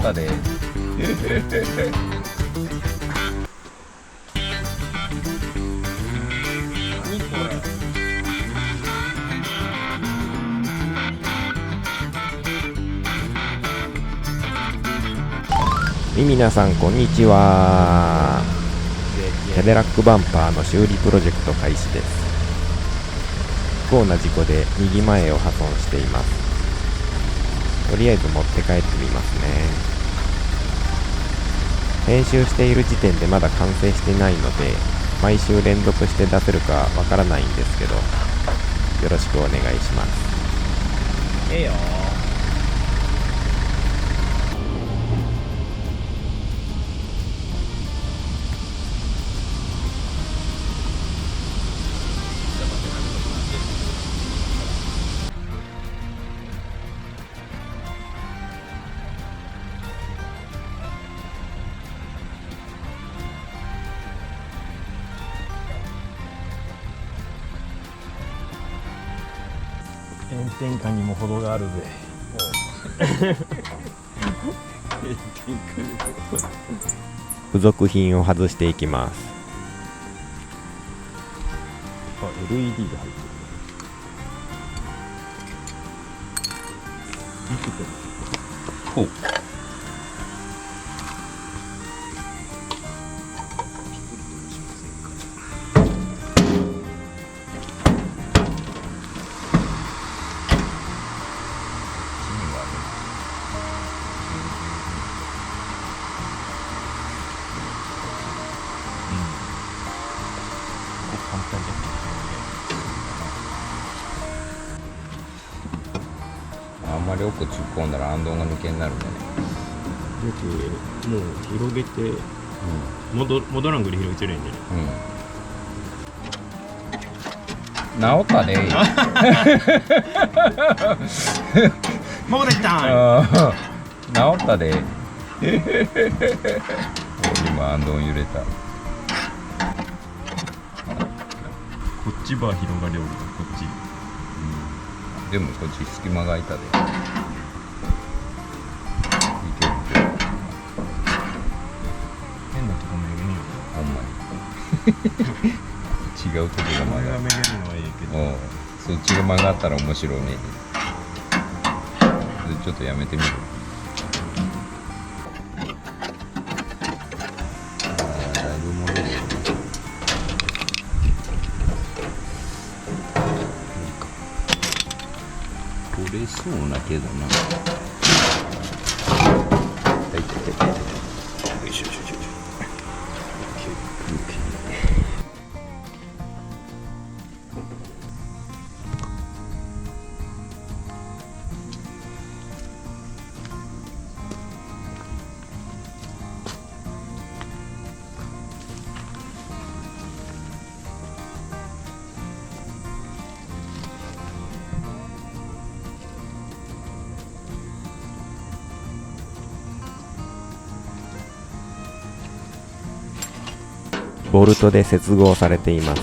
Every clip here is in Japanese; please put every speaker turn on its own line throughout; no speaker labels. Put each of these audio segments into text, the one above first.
ったで。何これ。
皆さんこんにちは。キャデラックバンパーの修理プロジェクト開始です。不幸な事故で右前を破損しています。とりあえず持って帰ってみますね。編集している時点でまだ完成してないので、毎週連続して出せるかわからないんですけど、よろしくお願いします。
ええよ。
炎天下にも程があるぜ。
付属品を外していきます。
LED が入ってる。
ほう。
簡単じゃ
あんまり奥突っ込んだらアンドンが抜けになるんだね。
もう広げて、戻らんぐらい広げてるんじゃない？
治ったで。
戻れたん。
治ったで。今アンドン揺れた。
こっちバー広がりおるとこっち。
でもこっち隙間が空いたで。いける。
変なとこめげね
ほんまに。違うとこが
えよ。
曲がる。
俺がめげるのはいいけど。
そっちが曲がったら面白いね。でちょっとやめてみる。だいぶ戻るよ。取れそうなけどな。はい、よいしょ。
ボルトで接合されています。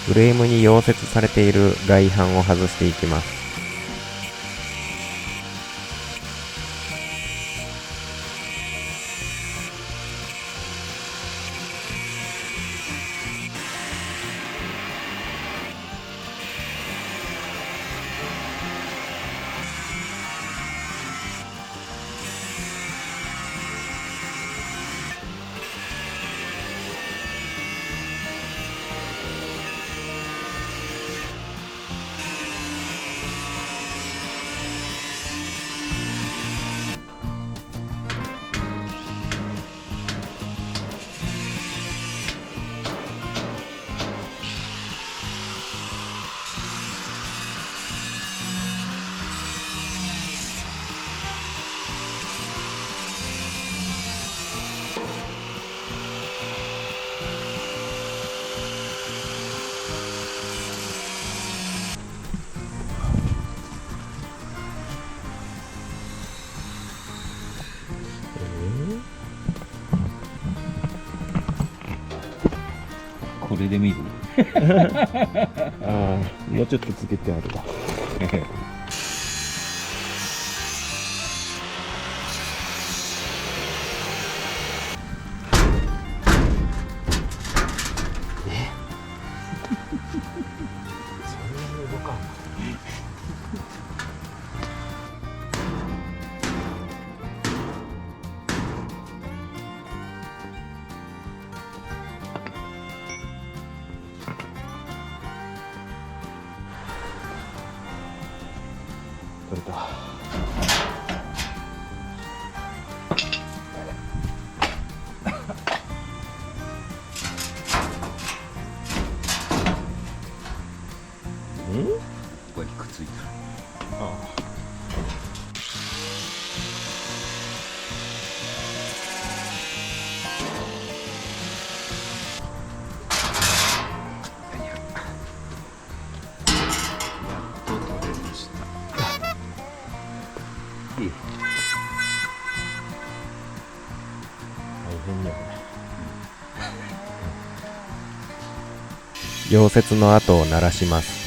フレームに溶接されている外板を外していきます。
これで見る
ああ、もうちょっとつけてあるわ。取れた。
ここにくっついてる。やっと取れました。いい。
大変だよね。溶接の跡を鳴らします。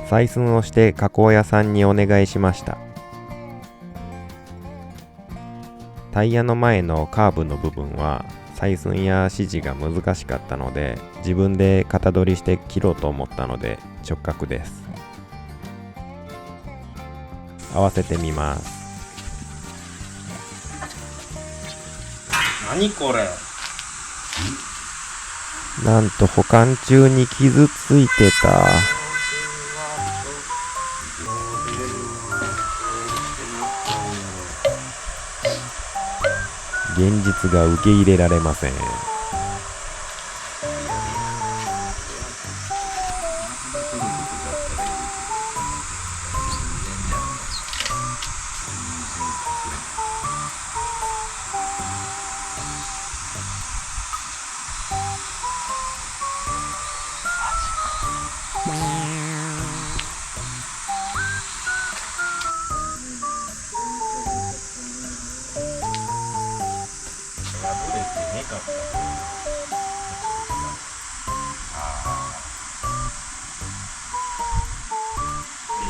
採寸をして加工屋さんにお願いしました。タイヤの前のカーブの部分は採寸や指示が難しかったので、自分で型取りして切ろうと思ったので直角です。合わせてみます。
何これ。
なんと保管中に傷ついてた。現実が受け入れられません。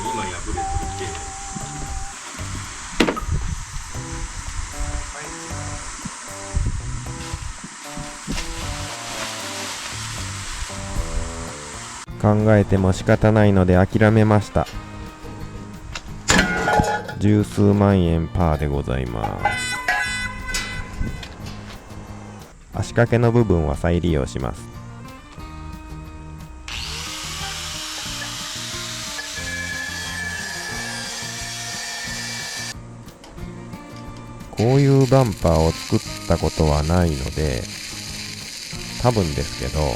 今破れてるけ。
考えても仕方ないので諦めました。十数万円パーでございます。足掛けの部分は再利用します。こういうバンパーを作ったことはないので、多分ですけど、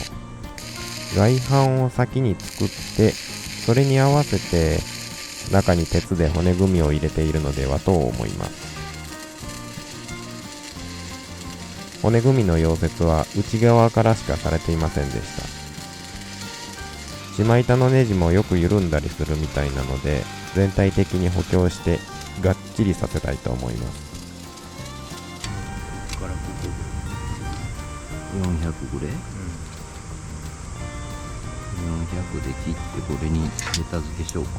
外板を先に作って、それに合わせて中に鉄で骨組みを入れているのではと思います。骨組みの溶接は内側からしかされていませんでした。島板のネジもよく緩んだりするみたいなので、全体的に補強してがっちりさせたいと思います。
からここで400ぐらい、400で切ってこれにネタ付けしようか。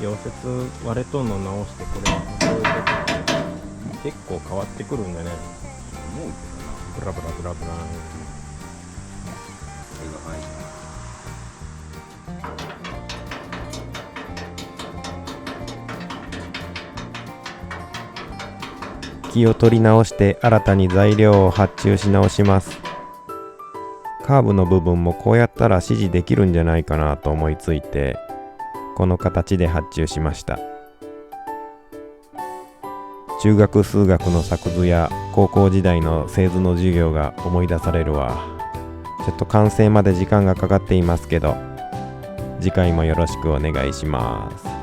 溶接割れとんの直してこれこういうこと結構変わってくるんでね。
思うけどな。
ブラブラブラブラ。
これが入る。
気を取り直して新たに材料を発注し直します。カーブの部分もこうやったら指示できるんじゃないかなと思いついて、この形で発注しました。中学数学の作図や高校時代の製図の授業が思い出されるわ。ちょっと完成まで時間がかかっていますけど、次回もよろしくお願いします。